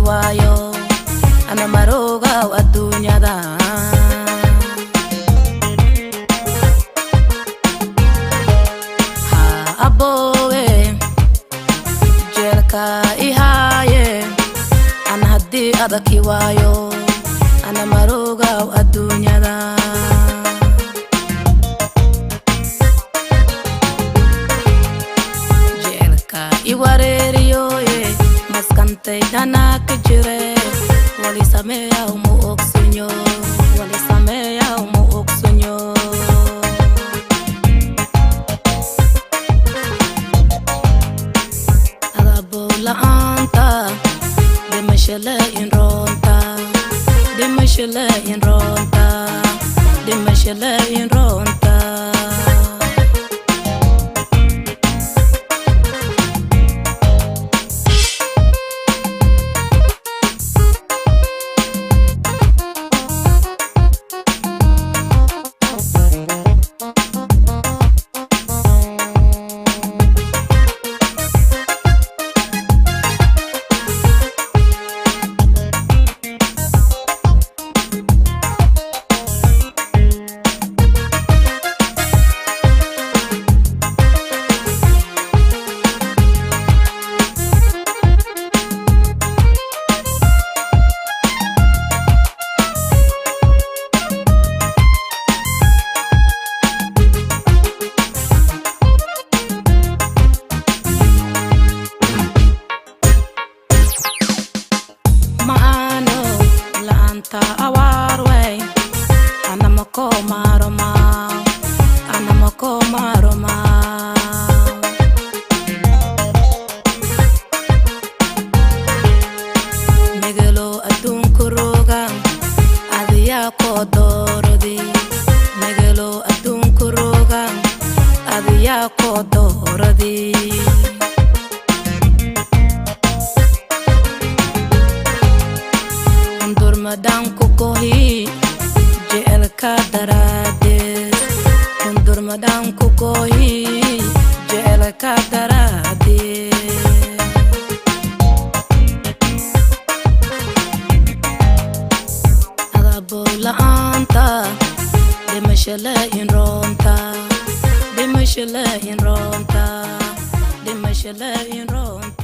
kiwayo ana maroga wa dunyada ha abowe jelka ihaye ana haddi ada kiwayo ana maroga wa dunyada jelka iwareriyo maskante dana kejire wali sameya umu oksunyo wali sameya umu oksunyo agabola anta de mashele in ronta de mashele in ronta de mashele in ronta awarwe anamako maroma megelo adun kuroga adiya ko dorodi megelo adun kuroga adiya ko dorodi Madam kukohi jel kadarade kundur madam kukohi jel kadarade agabola anta de mashele in ronta de mashele in ronta de mashele in ronta